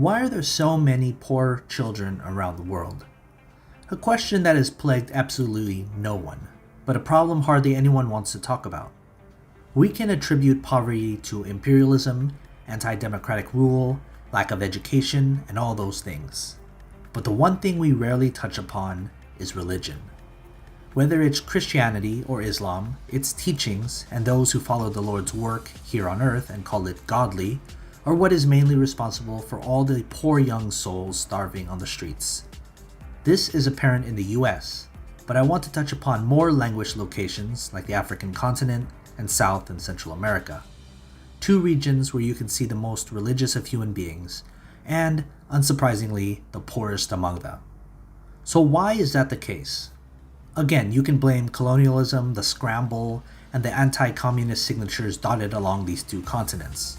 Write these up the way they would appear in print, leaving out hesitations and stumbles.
Why are there so many poor children around the world? A question that has plagued absolutely no one, but a problem hardly anyone wants to talk about. We can attribute poverty to imperialism, anti-democratic rule, lack of education, and all those things. But the one thing we rarely touch upon is religion. Whether it's Christianity or Islam, its teachings and those who follow the Lord's work here on earth and call it godly, are what is mainly responsible for all the poor young souls starving on the streets. This is apparent in the US, but I want to touch upon more language locations like the African continent and South and Central America. Two regions where you can see the most religious of human beings, and, unsurprisingly, the poorest among them. So why is that the case? Again, you can blame colonialism, the scramble, and the anti-communist signatures dotted along these two continents.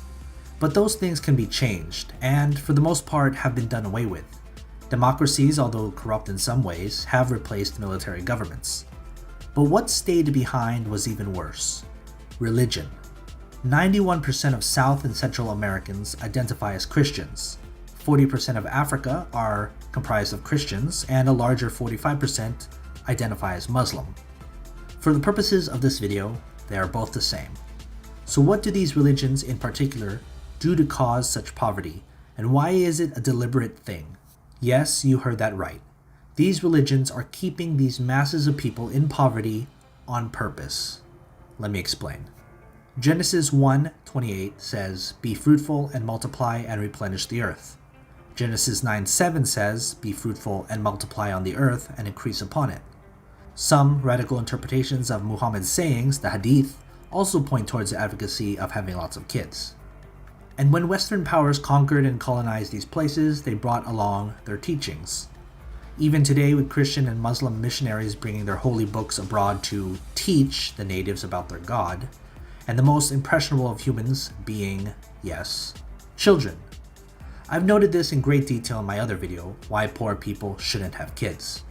But those things can be changed, and for the most part have been done away with. Democracies, although corrupt in some ways, have replaced military governments. But what stayed behind was even worse. Religion. 91% of South and Central Americans identify as Christians. 40% of Africa are comprised of Christians, and a larger 45% identify as Muslim. For the purposes of this video, they are both the same. So what do these religions in particular do to cause such poverty, and why is it a deliberate thing? Yes, you heard that right. These religions are keeping these masses of people in poverty on purpose. Let me explain. Genesis 1:28 says, "Be fruitful and multiply and replenish the earth." Genesis 9:7 says, "Be fruitful and multiply on the earth and increase upon it." Some radical interpretations of Muhammad's sayings, the Hadith, also point towards the advocacy of having lots of kids. And when Western powers conquered and colonized these places, they brought along their teachings. Even today, with Christian and Muslim missionaries bringing their holy books abroad to teach the natives about their God, and the most impressionable of humans being, yes, children. I've noted this in great detail in my other video, Why Poor People Shouldn't Have Kids.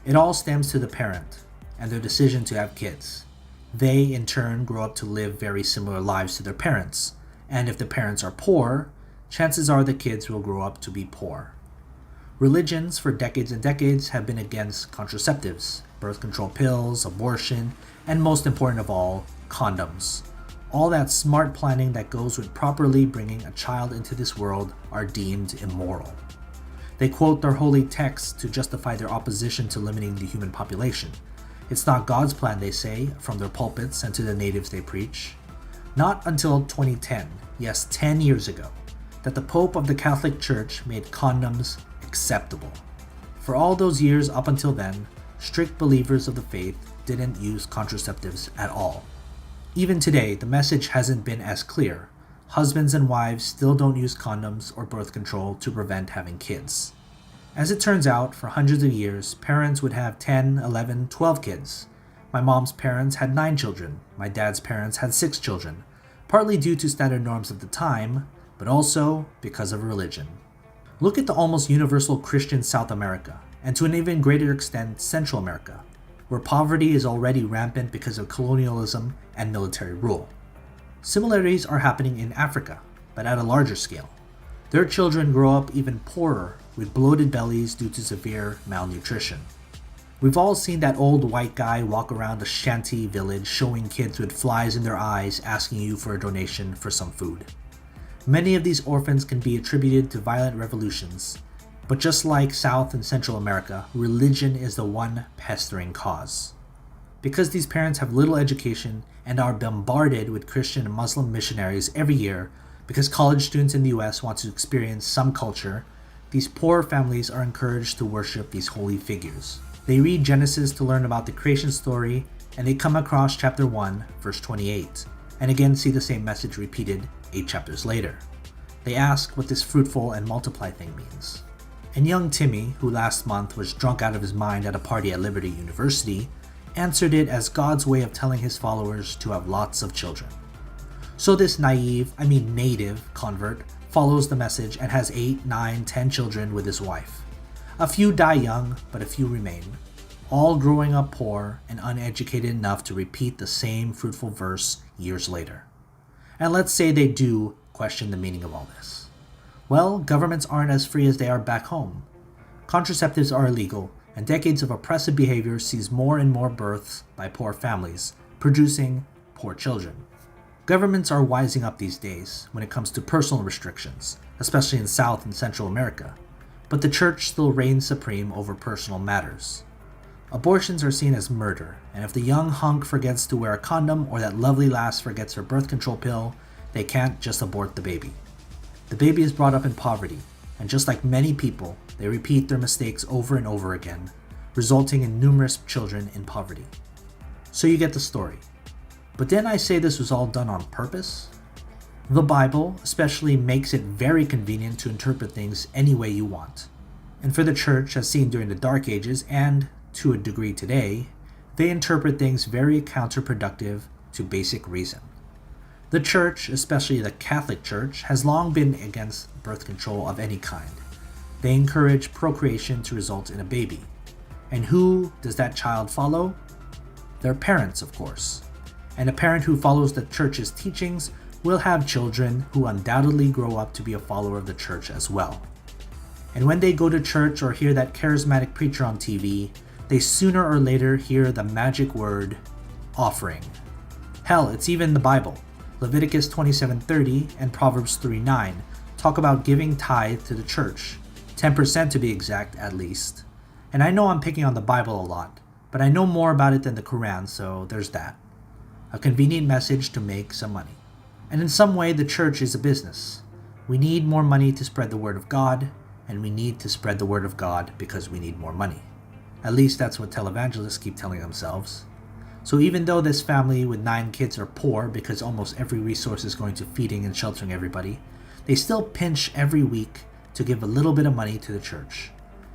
It all stems to the parent and their decision to have kids. They, in turn, grow up to live very similar lives to their parents, and if the parents are poor, chances are the kids will grow up to be poor. Religions for decades and decades have been against contraceptives, birth control pills, abortion, and most important of all, condoms. All that smart planning that goes with properly bringing a child into this world are deemed immoral. They quote their holy texts to justify their opposition to limiting the human population. It's not God's plan, they say, from their pulpits and to the natives they preach. Not until 2010, yes, 10 years ago, that the Pope of the Catholic Church made condoms acceptable. For all those years up until then, strict believers of the faith didn't use contraceptives at all. Even today, the message hasn't been as clear. Husbands and wives still don't use condoms or birth control to prevent having kids. As it turns out, for hundreds of years, parents would have 10, 11, 12 kids. My mom's parents had 9 children. My dad's parents had 6 children, partly due to standard norms of the time, but also because of religion. Look at the almost universal Christian South America, and to an even greater extent Central America, where poverty is already rampant because of colonialism and military rule. Similarities are happening in Africa, but at a larger scale. Their children grow up even poorer, with bloated bellies due to severe malnutrition. We've all seen that old white guy walk around a shanty village showing kids with flies in their eyes asking you for a donation for some food. Many of these orphans can be attributed to violent revolutions, but just like South and Central America, religion is the one pestering cause. Because these parents have little education and are bombarded with Christian and Muslim missionaries every year, because college students in the US want to experience some culture, these poor families are encouraged to worship these holy figures. They read Genesis to learn about the creation story, and they come across chapter 1, verse 28, and again see the same message repeated 8 chapters later. They ask what this fruitful and multiply thing means. And young Timmy, who last month was drunk out of his mind at a party at Liberty University, answered it as God's way of telling his followers to have lots of children. So this native convert follows the message and has 8, 9, 10 children with his wife. A few die young, but a few remain, all growing up poor and uneducated enough to repeat the same fruitful verse years later. And let's say they do question the meaning of all this. Well, governments aren't as free as they are back home. Contraceptives are illegal, and decades of oppressive behavior sees more and more births by poor families, producing poor children. Governments are wising up these days when it comes to personal restrictions, especially in South and Central America, but the church still reigns supreme over personal matters. Abortions are seen as murder, and if the young hunk forgets to wear a condom or that lovely lass forgets her birth control pill, they can't just abort the baby. The baby is brought up in poverty, and just like many people, they repeat their mistakes over and over again, resulting in numerous children in poverty. So you get the story. But didn't I say this was all done on purpose? The Bible especially makes it very convenient to interpret things any way you want. And for the church, as seen during the Dark Ages and, to a degree today, they interpret things very counterproductive to basic reason. The church, especially the Catholic Church, has long been against birth control of any kind. They encourage procreation to result in a baby. And who does that child follow? Their parents, of course. And a parent who follows the church's teachings will have children who undoubtedly grow up to be a follower of the church as well. And when they go to church or hear that charismatic preacher on TV, they sooner or later hear the magic word, offering. Hell, it's even in the Bible. Leviticus 27:30 and Proverbs 3:9 talk about giving tithe to the church, 10% to be exact at least. And I know I'm picking on the Bible a lot, but I know more about it than the Quran, so there's that. A convenient message to make some money. And in some way, the church is a business. We need more money to spread the word of God, and we need to spread the word of God because we need more money. At least that's what televangelists keep telling themselves. So even though this family with 9 kids are poor because almost every resource is going to feeding and sheltering everybody, they still pinch every week to give a little bit of money to the church.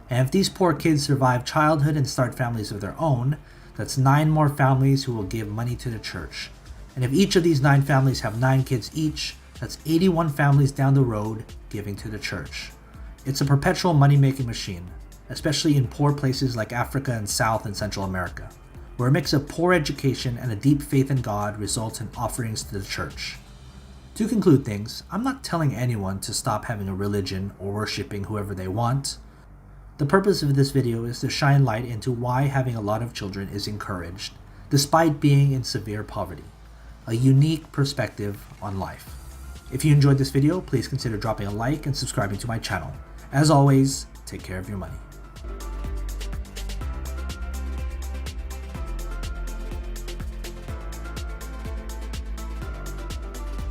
And if these poor kids survive childhood and start families of their own, that's 9 more families who will give money to the church. And if each of these 9 families have 9 kids each, that's 81 families down the road giving to the church. It's a perpetual money-making machine, especially in poor places like Africa and South and Central America, where a mix of poor education and a deep faith in God results in offerings to the church. To conclude things, I'm not telling anyone to stop having a religion or worshiping whoever they want. The purpose of this video is to shine light into why having a lot of children is encouraged, despite being in severe poverty. A unique perspective on life. If you enjoyed this video, please consider dropping a like and subscribing to my channel. As always, take care of your money.